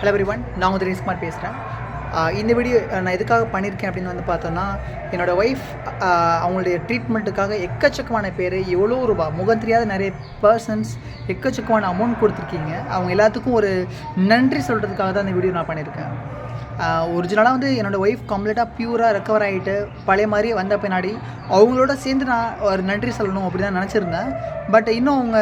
Hello everyone, நான் உங்கள் தினேஷ்குமார் பேசுகிறேன். இந்த வீடியோ நான் எதுக்காக பண்ணியிருக்கேன் அப்படின்னு வந்து பார்த்தோன்னா, என்னோடய ஒய்ஃப் அவங்களுடைய ட்ரீட்மெண்ட்டுக்காக எக்கச்சக்கமான பேர் எவ்வளோ ரூபா முகம் தெரியாத நிறைய பர்சன்ஸ் எக்கச்சக்கமான அமௌண்ட் கொடுத்துருக்கீங்க. அவங்க எல்லாத்துக்கும் ஒரு நன்றி சொல்கிறதுக்காக தான் இந்த வீடியோ நான் பண்ணியிருக்கேன். ஒரிஜினலாக வந்து என்னோடய ஒய்ஃப் கம்ப்ளீட்டாக ப்யூராக ரெக்கவர் ஆகிட்டு பழைய மாதிரியே வந்த பின்னாடி அவங்களோட சேர்ந்து நான் ஒரு நன்றி சொல்லணும் அப்படி தான் நினச்சிருந்தேன். பட் இன்னும் அவங்க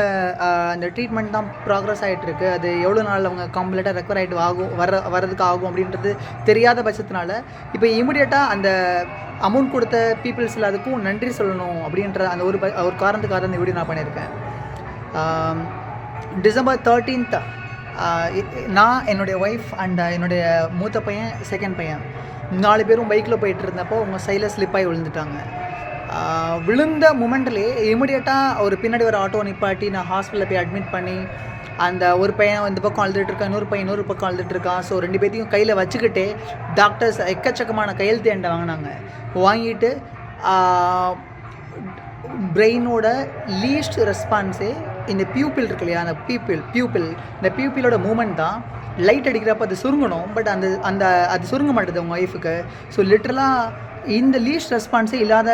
அந்த ட்ரீட்மெண்ட் தான் ப்ராக்ரஸ் ஆகிட்டுருக்கு. அது எவ்வளோ நாள் அவங்க கம்ப்ளீட்டாக ரெக்கவர் ஆகிட்டு வர்றதுக்கு ஆகும் அப்படின்றது தெரியாத பட்சத்தினால இப்போ இமிடியேட்டாக அந்த அமௌண்ட் கொடுத்த பீப்புள்ஸ் எல்லாத்துக்கும் நன்றி சொல்லணும் அப்படின்ற அந்த ஒரு காரணத்துக்காக இந்த வீடியோ நான் பண்ணியிருக்கேன். டிசம்பர் 13th நான் என்னுடைய ஒய்ஃப் அண்ட் என்னுடைய மூத்த பையன் செகண்ட் பையன் 4 பேரும் பைக்கில் போயிட்டு இருந்தப்போ அவங்க சைடில் ஸ்லிப்பாகி விழுந்துட்டாங்க. விழுந்த மூமெண்ட்லேயே இமிடியேட்டாக ஒரு பின்னாடி ஒரு ஆட்டோ நிப்பாட்டி நான் ஹாஸ்பிட்டலில் போய் அட்மிட் பண்ணி அந்த ஒரு பையன் இந்த பக்கம் அழுதுட்டுருக்கான், இன்னொரு பையன் இன்னொரு பக்கம் அழுதுட்டுருக்கான். ஸோ 2 பேர்த்தையும் கையில் வச்சுக்கிட்டே டாக்டர்ஸ் எக்கச்சக்கமான கையெழுத்து என்கிட்ட வாங்கினாங்க. வாங்கிட்டு பிரெயினோட லீஸ்ட் ரெஸ்பான்ஸே இந்த பியூப்பிள் இருக்கு இல்லையா, அந்த இந்த பியூப்பிளோட மூமெண்ட் தான். லைட் அடிக்கிறப்ப அது சுருங்கணும், பட் அது சுருங்க மாட்டேது அவங்க ஒய்ஃபுக்கு. ஸோ லிட்ரலாக இந்த லீஸ்ட் ரெஸ்பான்ஸே இல்லாத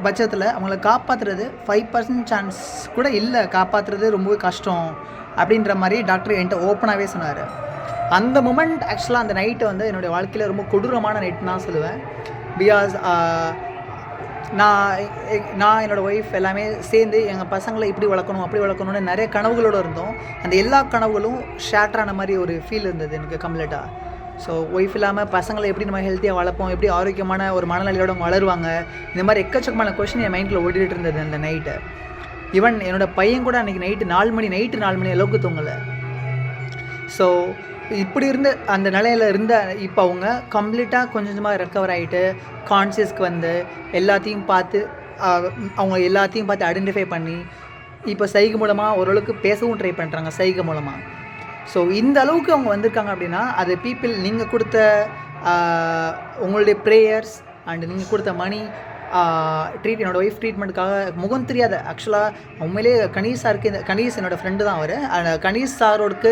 பட்சத்தில் அவங்கள காப்பாற்றுறது 5% சான்ஸ் கூட இல்லை, காப்பாற்றுறது ரொம்பவே கஷ்டம் அப்படின்ற மாதிரி டாக்டர் என்கிட்ட ஓப்பனாகவே சொன்னார். அந்த மூமெண்ட் ஆக்சுவலாக அந்த நைட்டு வந்து என்னுடைய வாழ்க்கையில் ரொம்ப கொடூரமான நைட்டு நான் சொல்லுவேன். பிகாஸ் நான் என்னோடய ஒய்ஃப் எல்லாமே சேர்ந்து எங்கள் பசங்களை இப்படி வளர்க்கணும் அப்படி வளர்க்கணும்னு நிறைய கனவுகளோடு இருந்தோம். அந்த எல்லா கனவுகளும் ஷேட்டரான மாதிரி ஒரு ஃபீல் இருந்தது எனக்கு கம்ப்ளீட்டாக. ஸோ ஒய்ஃப் இல்லாமல் பசங்களை எப்படி நம்ம ஹெல்த்தியாக வளர்ப்போம், எப்படி ஆரோக்கியமான ஒரு மனநிலையோடு அவங்க வளருவாங்க, இந்த மாதிரி எக்கச்சக்கமான கொஸ்டின் என் மைண்டில் ஓடிட்டு இருந்தது அந்த நைட்டு. ஈவன் என்னோடய பையன் கூட அன்றைக்கி நைட்டு 4 மணி அளவுக்கு தூங்கலை. ஸோ இப்படி இருந்த அந்த நிலையில் இருந்த இப்போ அவங்க கம்ப்ளீட்டாக கொஞ்சமாக ரெக்கவர் ஆகிட்டு கான்சியஸ்க்கு வந்து எல்லாத்தையும் பார்த்து ஐடென்டிஃபை பண்ணி இப்போ சைகை மூலமாக ஓரளவுக்கு பேசவும் ட்ரை பண்ணுறாங்க சைகை மூலமாக. ஸோ இந்த அளவுக்கு அவங்க வந்திருக்காங்க அப்படின்னா அது பீப்புள் நீங்கள் கொடுத்த உங்களுடைய ப்ரேயர்ஸ் அண்டு நீங்கள் கொடுத்த மணி என்னோடய ஒய்ஃப் ட்ரீட்மெண்ட்டுக்காக முகம் தெரியாத ஆக்சுவலாக உண்மையிலே கணேஷ் சாருக்கு கணேஷ் என்னோடய ஃப்ரெண்டு தான் அவர். கணேஷ் சாரோடுக்கு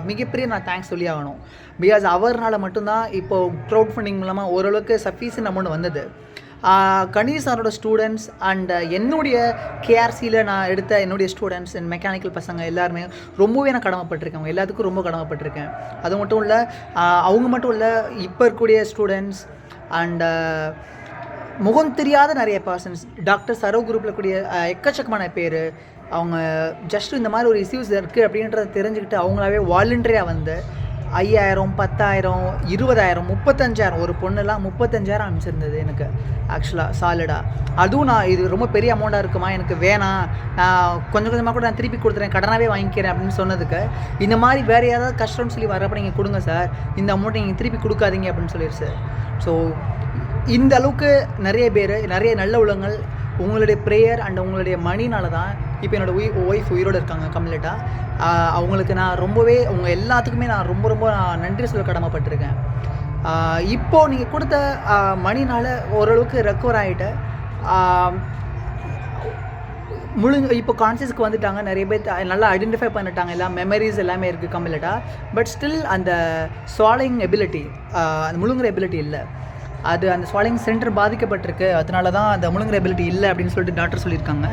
மிகப்பெரிய நான் தேங்க்ஸ் சொல்லி ஆகணும். பிகாஸ் அவர்னால் மட்டும்தான் இப்போது க்ரௌட் ஃபண்டிங் மூலமாக ஓரளவுக்கு சஃபிஷியன்ட் அமௌண்ட் வந்தது. கணேஷ் சாரோட ஸ்டூடெண்ட்ஸ் அண்ட் என்னுடைய கேஆர்சியில் நான் எடுத்த என்னுடைய ஸ்டூடெண்ட்ஸ் அண்ட் மெக்கானிக்கல் பசங்க எல்லாருமே ரொம்பவே நான் கடமைப்பட்டிருக்கேன். அவங்க எல்லாத்துக்கும் ரொம்ப கடமைப்பட்டிருக்கேன். அது மட்டும் இல்லை, அவங்க மட்டும் இல்லை, இப்போ இருக்கக்கூடிய ஸ்டூடெண்ட்ஸ் அண்ட் முகம் தெரியாத நிறைய பர்சன்ஸ் டாக்டர் சரோ குரூப்பில் கூடிய எக்கச்சக்கமான பேர் அவங்க ஜஸ்ட் இந்த மாதிரி ஒரு இஷ்யூஸ் இருக்குது அப்படின்றத தெரிஞ்சுக்கிட்டு அவங்களாவே வாலண்டரியாக வந்து 5,000, 10,000, 20,000, 35,000 ஒரு பொண்ணுலாம் 35,000 அனுப்பிச்சிருந்தது எனக்கு ஆக்சுவலாக சாலிடாக. அதுவும் நான் இது ரொம்ப பெரிய அமௌண்ட்டாக இருக்குமா, எனக்கு வேணாம், நான் கொஞ்சமாக கூட நான் திருப்பி கொடுத்துறேன், கடனாகவே வாங்கிக்கிறேன் அப்படின்னு சொன்னதுக்கு இந்த மாதிரி வேறு ஏதாவது கஷ்டம்னு சொல்லி வரப்போ நீங்கள் கொடுங்க சார், இந்த அமௌண்ட்டை நீங்கள் திருப்பி கொடுக்காதீங்க அப்படின்னு சொல்லிடுச்சு. ஸோ இந்த அளவுக்கு நிறைய பேர், நிறைய நல்ல உள்ளங்கள் உங்களுடைய ப்ரேயர் அண்ட் உங்களுடைய மணினால தான் இப்போ என்னோடய ஒய்ஃப் உயிரோடு இருக்காங்க கம்ப்ளீட்டாக. அவங்களுக்கு நான் ரொம்பவே உங்கள் எல்லாத்துக்குமே நான் ரொம்ப நன்றி சொல்ல கடமைப்பட்டிருக்கேன். இப்போது நீங்கள் கொடுத்த மணினால் ஓரளவுக்கு ரெக்கவர் ஆகிட்டு இப்போ கான்சியஸ்க்கு வந்துட்டாங்க. நிறைய பேர் நல்லா ஐடென்டிஃபை பண்ணிட்டாங்க, எல்லா மெமரிஸ் எல்லாமே இருக்குது கம்ப்ளீட்டாக. பட் ஸ்டில் அந்த ஸ்வாலிங் எபிலிட்டி, அந்த முழுங்குற எபிலிட்டி இல்லை. அது அந்த ஸ்வாலிங் சென்டர் பாதிக்கப்பட்டிருக்கு, அதனால தான் அந்த முழுங்குற எபிலிட்டி இல்லை அப்படின்னு சொல்லிட்டு டாக்டர் சொல்லியிருக்காங்க.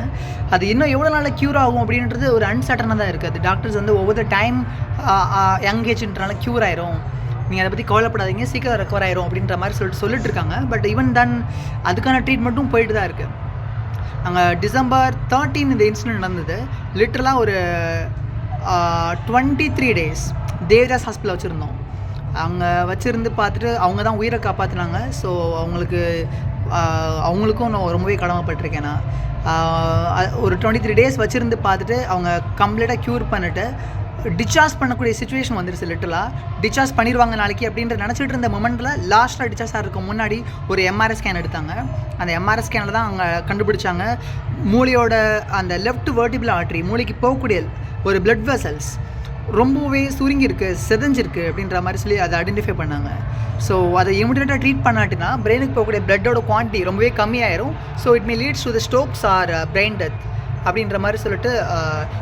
அது இன்னும் எவ்வளோ நாளில் க்யூர் ஆகும் அப்படின்றது ஒரு அன்சர்டனாக தான் இருக்குது. அது டாக்டர்ஸ் வந்து ஒவ்வொரு டைம் யங் ஏஜ்ன்றனால க்யூர் ஆயிரும், நீங்கள் அதை பற்றி கவலைப்படாதீங்க, சீக்கிரம் ரெக்கவர் ஆயிரும் அப்படின்ற மாதிரி சொல்லிட்டு இருக்காங்க. பட் ஈவன் தென் அதுக்கான ட்ரீட்மெண்ட்டும் போயிட்டு தான் இருக்குது. நாங்கள் டிசம்பர் 13 இந்த இன்சிடென்ட் நடந்தது. லிட்டரலாக ஒரு 23 days தேவதாஸ் ஹாஸ்பிட்டல் வச்சுருந்தோம். அங்கே வச்சுருந்து பார்த்துட்டு அவங்க தான் உயிரை காப்பாற்றினாங்க. ஸோ அவங்களுக்கும் நான் ரொம்பவே கடமைப்பட்டிருக்கேன். நான் ஒரு 23 days வச்சுருந்து பார்த்துட்டு அவங்க கம்ப்ளீட்டாக க்யூர் பண்ணிவிட்டு டிஸ்சார்ஜ் பண்ணக்கூடிய சிச்சுவேஷன் வந்துருச்சு. லிட்டலாக டிஸ்சார்ஜ் பண்ணிடுவாங்க நாளைக்கு அப்படின்ற நினச்சிட்டு இருந்த மொமெண்ட்டில் லாஸ்ட்டாக டிஸ்சார்ஜ் ஆகிறதுக்கு முன்னாடி ஒரு எம்ஆர்ஐ ஸ்கேன் எடுத்தாங்க. அந்த எம்ஆர்ஐ ஸ்கேனில் தான் அவங்க கண்டுபிடிச்சாங்க மூளையோட அந்த லெஃப்ட் வெர்டிபிள் ஆர்ட்ரி, மூளைக்கு போகக்கூடிய ஒரு பிளட் வெசல்ஸ் ரொம்பவே சுருங்கியிருக்கு, செதஞ்சிருக்கு அப்படின்ற மாதிரி சொல்லி அதை ஐடென்டிஃபை பண்ணாங்க. ஸோ அதை இமிடியேட்டாக ட்ரீட் பண்ணாட்டினா பிரெயினுக்கு போகக்கூடிய பிளட்டோட குவான்டிட்டி ரொம்பவே கம்மியாயிரும். So it may leads to the strokes or brain death அப்படின்ற மாதிரி சொல்லிட்டு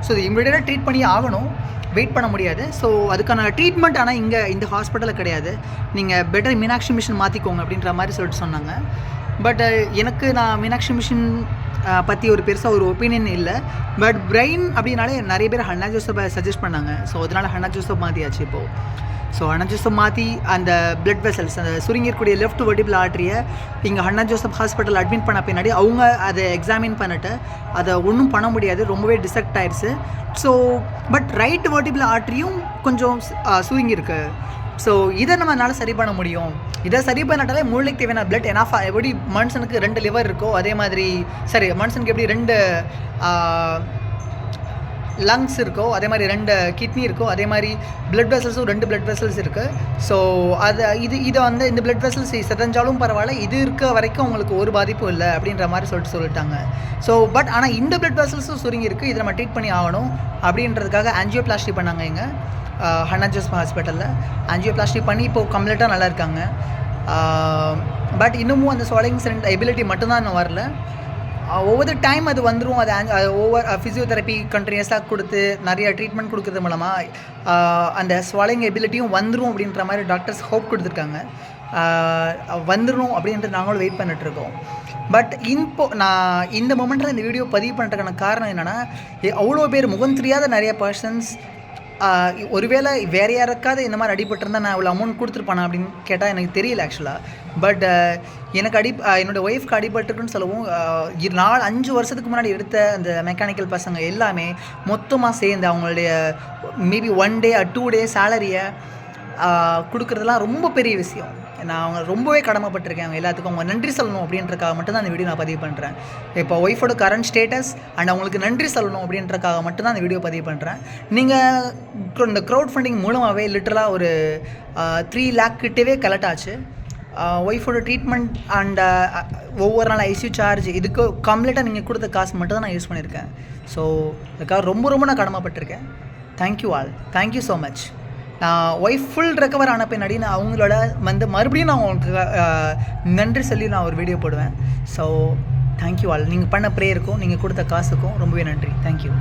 ஸோ இது இமிடியேட்டாக ட்ரீட் பண்ணி ஆகணும். வெயிட் பண்ண முடியாது. ஸோ அதுக்கான ட்ரீட்மெண்ட் ஆனால் இங்கே இந்த ஹாஸ்பிட்டலில் கிடையாது. நீங்கள் பெட்டர் மீனாட்சி மிஷன் மாற்றிக்கோங்க அப்படின்ற மாதிரி சொல்லிட்டு சொன்னாங்க. பட் எனக்கு நான் மீனாட்சி மிஷன் பற்றி ஒரு பெருசாக ஒரு ஒப்பீனியன் இல்லை. பட் பிரெயின் அப்படின்னாலே நிறைய பேர் அண்ணா ஜோசப்பை சஜஸ்ட் பண்ணாங்க. ஸோ அதனால் அண்ணா ஜோசப் மாற்றியாச்சு இப்போது. ஸோ அண்ணா ஜோசப் மாற்றி அந்த பிளட் வெசல்ஸ், அந்த சுருங்கிருக்கூடிய லெஃப்ட் வெர்டிபிள் ஆர்ட்ரியை இங்கே அண்ணா ஜோசப் ஹாஸ்பிட்டல் அட்மிட் பண்ண பின்னாடி அவங்க அதை எக்ஸாமின் பண்ணிட்டு அதை ஒன்றும் பண்ண முடியாது, ரொம்பவே டிசெக்ட் ஆயிடுச்சு. ஸோ பட் ரைட் வெர்டிபிள் ஆர்ட்ரியும் கொஞ்சம் சுருங்கியிருக்கு. ஸோ இதை நம்மளால் சரி பண்ண முடியும். இதை சரி பண்ணாலே மூளைக்கு தேவையான பிளட் எனாஃபா, எப்படி மனுஷனுக்கு 2 லிவர் இருக்கோ அதே மாதிரி, சரி மனுஷனுக்கு எப்படி 2 லங்ஸ் இருக்கோ அதே மாதிரி 2 கிட்னி இருக்கோ அதே மாதிரி பிளட் வெசல்ஸும் 2 பிளட் வெசல்ஸ் இருக்குது. ஸோ அதை இதை வந்து இந்த பிளட் வெசல்ஸ் செதஞ்சாலும் பரவாயில்ல, இது இருக்க வரைக்கும் அவங்களுக்கு ஒரு பாதிப்பும் இல்லை அப்படின்ற மாதிரி சொல்லிட்டாங்க. ஸோ பட் ஆனால் இந்த பிளட் வெசல்ஸும் சுருங்கி இருக்குது, இதை நம்ம ட்ரீட் பண்ணி ஆகணும் அப்படின்றதுக்காக ஆஞ்சியோபிளாஸ்டி பண்ணாங்க எங்கள் அண்ணா ஜோசப் ஹாஸ்பிட்டலில். ஆஞ்சியோபிளாஸ்டி பண்ணி இப்போது கம்ப்ளீட்டாக நல்லா இருக்காங்க. பட் இன்னமும் அந்த ஸ்வாலிங் எபிலிட்டி மட்டும்தான் இன்னும் வரல. ஒவ்வொரு டைம் அது வந்துடும். அது ஓவர் ஃபிசியோதெரப்பி கண்டினியூஸாக கொடுத்து நிறைய ட்ரீட்மெண்ட் கொடுக்குறது மூலமாக அந்த ஸ்வாலிங் எபிலிட்டியும் வந்துடும் அப்படின்ற மாதிரி டாக்டர்ஸ் ஹோப் கொடுத்துருக்காங்க. வந்துடும் அப்படின்ட்டு நாங்களும் வெயிட் பண்ணிட்டுருக்கோம். பட் நான் இந்த மொமெண்ட்டில் இந்த வீடியோ பதிவு பண்ணுறதுக்கான காரணம் என்னென்னா, அவ்வளோ பேர் முகம் தெரியாத நிறைய பர்சன்ஸ் ஒருவேளை வேறு யாருக்காவது இந்த மாதிரி அடிபட்டிருந்தால் நான் இவ்வளோ அமௌண்ட் கொடுத்துருப்பானா அப்படின்னு கேட்டால் எனக்கு தெரியல ஆக்சுவலாக. பட் எனக்கு என்னோடய ஒய்ஃப்க்கு அடிபட்டுருக்குன்னு சொல்லவும் 5 வருஷத்துக்கு முன்னாடி எடுத்த அந்த மெக்கானிக்கல் பசங்க எல்லாமே மொத்தமாக சேர்ந்து அவங்களுடைய மேபி 1 டே 2 டே சேலரியை கொடுக்குறதுலாம் ரொம்ப பெரிய விஷயம். நான் அவங்க ரொம்பவே கடமைப்பட்டிருக்கேன். அவங்க எல்லாத்துக்கும் அவங்க நன்றி சொல்லணும் அப்படின்றக்காக மட்டும்தான் அந்த வீடியோ நான் பதிவு பண்ணுறேன். இப்போ ஒய்ஃபோட கரண்ட் ஸ்டேட்டஸ் அண்ட் அவங்களுக்கு நன்றி சொல்லணும் அப்படின்றக்காக மட்டும்தான் அந்த வீடியோ பதிவு பண்ணுறேன். நீங்கள் இந்த க்ரௌட் ஃபண்டிங் மூலமாகவே லிட்டரலாக ஒரு 3 lakh கிட்டவே கலெக்ட் ஆச்சு. ஒய்ஃபோட ட்ரீட்மெண்ட் அண்ட் ஒவ்வொரு நாள் ஐசியூ சார்ஜ் இதுக்கு கம்ப்ளீட்டாக நீங்கள் கொடுத்த காசு மட்டும் தான் நான் யூஸ் பண்ணியிருக்கேன். ஸோ அதுக்காக ரொம்ப நான் கடமைப்பட்டிருக்கேன். Thank you all, thank you so much. நான் ஒய்ஃப் ஃபுல் ரெக்கவர் ஆன பின்னாடி நான் அவங்களோட மறுபடியும் நான் உங்களுக்கு நன்றி சொல்லி நான் ஒரு வீடியோ போடுவேன். So thank you all. நீங்கள் பண்ண ப்ரேயருக்கும் நீங்கள் கொடுத்த காசுக்கும் ரொம்பவே நன்றி. தேங்க்யூ.